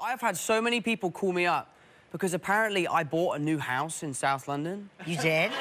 I've had so many people call me up because apparently I bought a new house in South London. You did?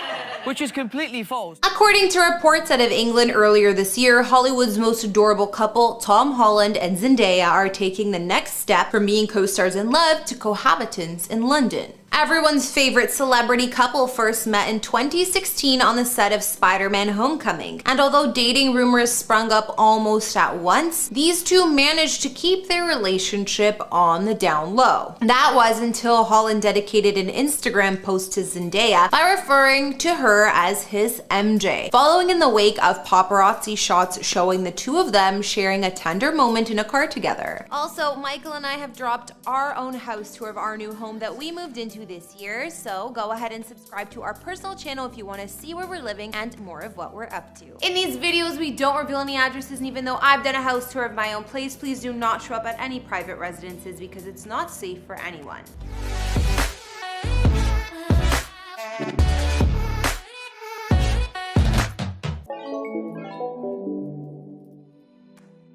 Which is completely false. According to reports out of England earlier this year, Hollywood's most adorable couple, Tom Holland and Zendaya, are taking the next step from being co-stars in love to cohabitants in London. Everyone's favorite celebrity couple first met in 2016 on the set of Spider-Man: Homecoming. And although dating rumors sprung up almost at once, these two managed to keep their relationship on the down low. That was until Holland dedicated an Instagram post to Zendaya by referring to her as his MJ, following in the wake of paparazzi shots showing the two of them sharing a tender moment in a car together. Also, Michael and I have dropped our own house tour of our new home that we moved into this year, so go ahead and subscribe to our personal channel if you want to see where we're living and more of what we're up to. In these videos, we don't reveal any addresses, and even though I've done a house tour of my own place, please do not show up at any private residences because it's not safe for anyone.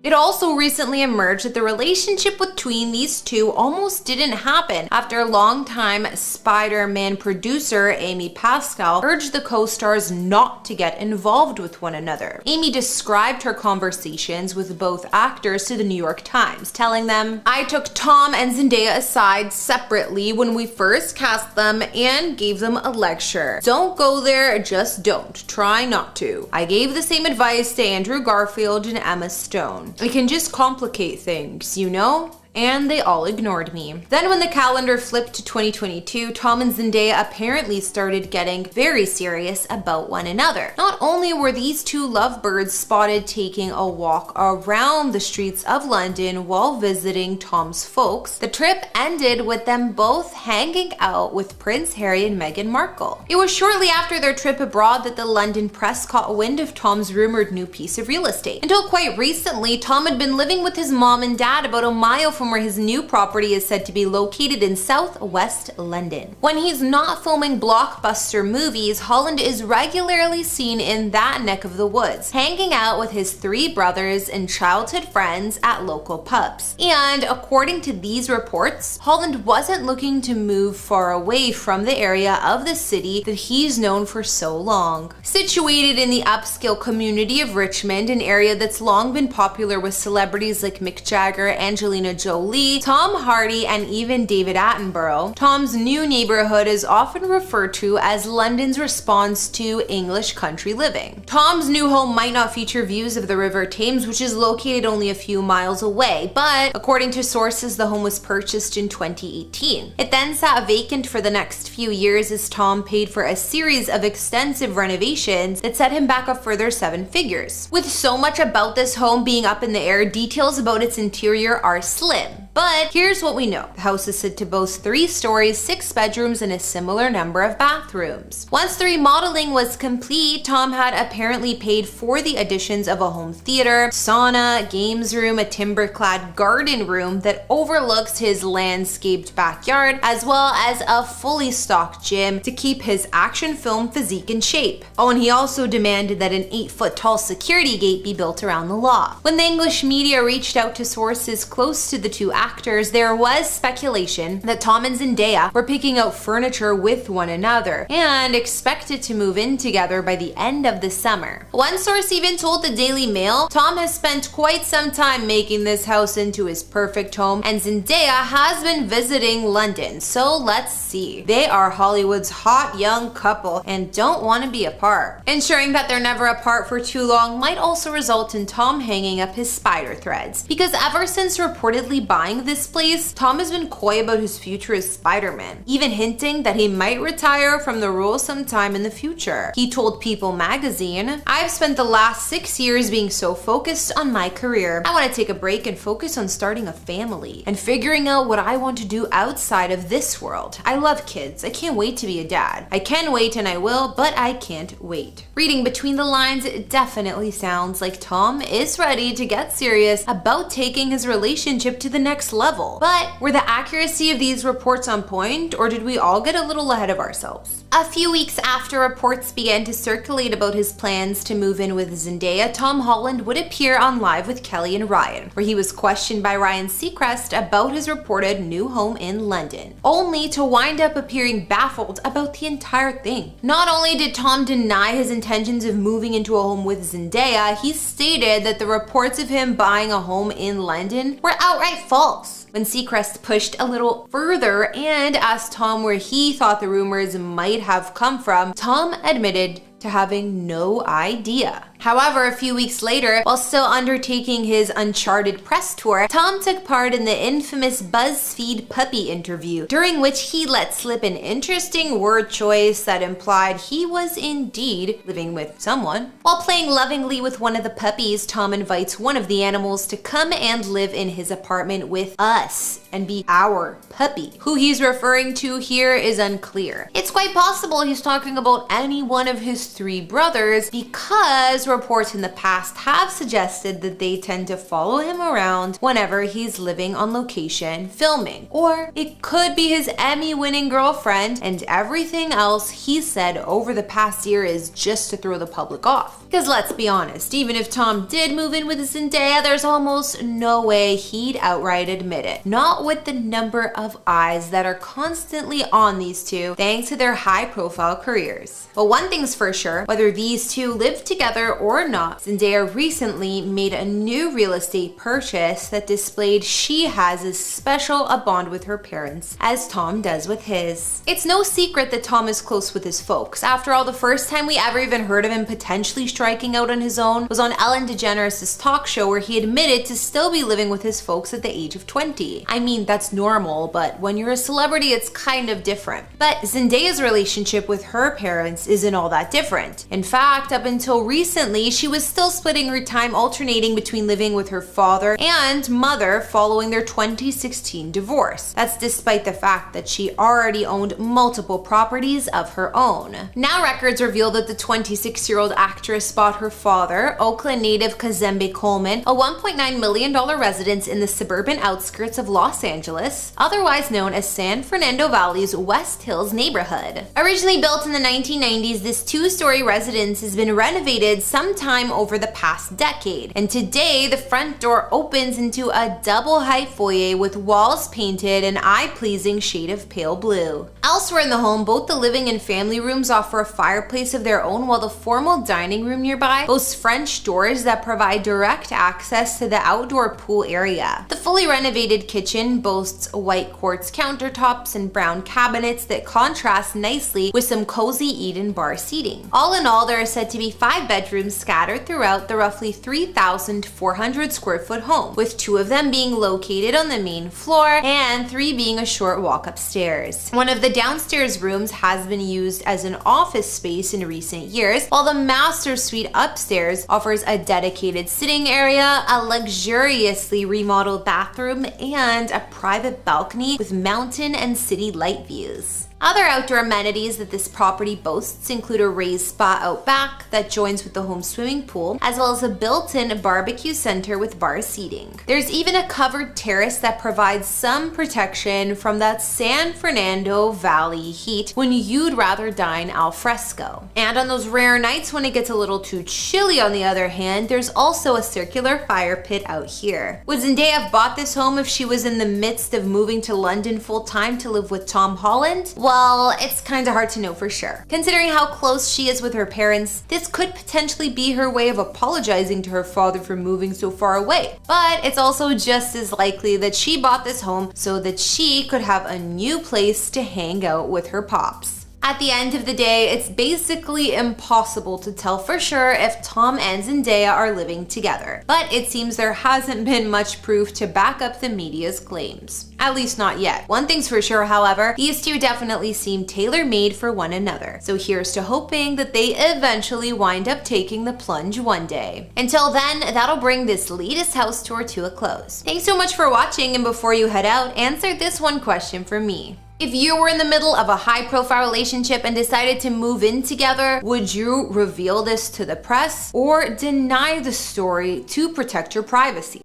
It also recently emerged that the relationship between these two almost didn't happen after longtime Spider-Man producer Amy Pascal urged the co-stars not to get involved with one another. Amy described her conversations with both actors to the New York Times, telling them, "I took Tom and Zendaya aside separately when we first cast them and gave them a lecture. Don't go there, just don't. Try not to. I gave the same advice to Andrew Garfield and Emma Stone. It can just complicate things, you know? And they all ignored me." Then when the calendar flipped to 2022, Tom and Zendaya apparently started getting very serious about one another. Not only were these two lovebirds spotted taking a walk around the streets of London while visiting Tom's folks, the trip ended with them both hanging out with Prince Harry and Meghan Markle. It was shortly after their trip abroad that the London press caught wind of Tom's rumored new piece of real estate. Until quite recently, Tom had been living with his mom and dad about a mile from where his new property is said to be located in southwest London. When he's not filming blockbuster movies, Holland is regularly seen in that neck of the woods, hanging out with his three brothers and childhood friends at local pubs. And according to these reports, Holland wasn't looking to move far away from the area of the city that he's known for so long. Situated in the upscale community of Richmond, an area that's long been popular with celebrities like Mick Jagger, Angelina Jolie, Tom Hardy, and even David Attenborough, Tom's new neighborhood is often referred to as London's response to English country living. Tom's new home might not feature views of the River Thames, which is located only a few miles away, but according to sources, the home was purchased in 2018. It then sat vacant for the next few years as Tom paid for a series of extensive renovations that set him back a further 7 figures. With so much about this home being up in the air, details about its interior are slim. But here's what we know. The house is said to boast 3 stories, 6 bedrooms, and a similar number of bathrooms. Once the remodeling was complete, Tom had apparently paid for the additions of a home theater, sauna, games room, a timber-clad garden room that overlooks his landscaped backyard, as well as a fully stocked gym to keep his action film physique in shape. Oh, and he also demanded that an 8-foot-tall security gate be built around the lot. When the English media reached out to sources close to the two actors, there was speculation that Tom and Zendaya were picking out furniture with one another and expected to move in together by the end of the summer. One source even told the Daily Mail, "Tom has spent quite some time making this house into his perfect home, and Zendaya has been visiting London, so let's see. They are Hollywood's hot young couple and don't want to be apart." Ensuring that they're never apart for too long might also result in Tom hanging up his spider threads, because ever since reportedly buying this place, Tom has been coy about his future as Spider-Man, even hinting that he might retire from the role sometime in the future. He told People magazine, "I've spent the last 6 years being so focused on my career. I want to take a break and focus on starting a family and figuring out what I want to do outside of this world. I love kids. I can't wait to be a dad. I can wait and I will, but I can't wait." Reading between the lines, it definitely sounds like Tom is ready to get serious about taking his relationship to the next next level. But were the accuracy of these reports on point, or did we all get a little ahead of ourselves? A few weeks after reports began to circulate about his plans to move in with Zendaya, Tom Holland would appear on Live with Kelly and Ryan, where he was questioned by Ryan Seacrest about his reported new home in London, only to wind up appearing baffled about the entire thing. Not only did Tom deny his intentions of moving into a home with Zendaya, he stated that the reports of him buying a home in London were outright false. When Seacrest pushed a little further and asked Tom where he thought the rumors might have come from, Tom admitted to having no idea. However, a few weeks later, while still undertaking his Uncharted press tour, Tom took part in the infamous BuzzFeed puppy interview, during which he let slip an interesting word choice that implied he was indeed living with someone. While playing lovingly with one of the puppies, Tom invites one of the animals to come and live in his apartment with us and be our puppy. Who he's referring to here is unclear. It's quite possible he's talking about any one of his 3 brothers, because reports in the past have suggested that they tend to follow him around whenever he's living on location filming. Or it could be his Emmy-winning girlfriend, and everything else he said over the past year is just to throw the public off. Because let's be honest, even if Tom did move in with Zendaya, there's almost no way he'd outright admit it. Not with the number of eyes that are constantly on these two thanks to their high-profile careers. But one thing's for sure, whether these two live together or not, Zendaya recently made a new real estate purchase that displayed she has as special a bond with her parents as Tom does with his. It's no secret that Tom is close with his folks. After all, the first time we ever even heard of him potentially striking out on his own was on Ellen DeGeneres' talk show, where he admitted to still be living with his folks at the age of 20. I mean, that's normal, but when you're a celebrity, it's kind of different. But Zendaya's relationship with her parents isn't all that different. In fact, up until recently, she was still splitting her time alternating between living with her father and mother following their 2016 divorce. That's despite the fact that she already owned multiple properties of her own. Now records reveal that the 26-year-old actress bought her father, Oakland native Kazembe Coleman, a $1.9 million residence in the suburban outskirts of Los Angeles, otherwise known as San Fernando Valley's West Hills neighborhood. Originally built in the 1990s, this 2-story residence has been renovated sometime over the past decade, and today the front door opens into a double-height foyer with walls painted an eye-pleasing shade of pale blue. Elsewhere in the home, both the living and family rooms offer a fireplace of their own, while the formal dining room nearby boasts French doors that provide direct access to the outdoor pool area. The fully renovated kitchen boasts white quartz countertops and brown cabinets that contrast nicely with some cozy eat-in bar seating. All in all, there are said to be 5 bedrooms scattered throughout the roughly 3,400 square foot home, with 2 of them being located on the main floor and 3 being a short walk upstairs. One of the downstairs rooms has been used as an office space in recent years, while the master suite upstairs offers a dedicated sitting area, a luxuriously remodeled bathroom, and a private balcony with mountain and city light views. Other outdoor amenities that this property boasts include a raised spa out back that joins with the home swimming pool, as well as a built-in barbecue center with bar seating. There's even a covered terrace that provides some protection from that San Fernando Valley heat when you'd rather dine al fresco. And on those rare nights when it gets a little too chilly, on the other hand, there's also a circular fire pit out here. Would Zendaya have bought this home if she was in the midst of moving to London full-time to live with Tom Holland? Well, it's kinda hard to know for sure. Considering how close she is with her parents, this could potentially be her way of apologizing to her father for moving so far away. But it's also just as likely that she bought this home so that she could have a new place to hang out with her pops. At the end of the day, it's basically impossible to tell for sure if Tom and Zendaya are living together, but it seems there hasn't been much proof to back up the media's claims. At least not yet. One thing's for sure, however, these two definitely seem tailor-made for one another. So here's to hoping that they eventually wind up taking the plunge one day. Until then, that'll bring this latest house tour to a close. Thanks so much for watching, and before you head out, answer this one question for me. If you were in the middle of a high-profile relationship and decided to move in together, would you reveal this to the press or deny the story to protect your privacy?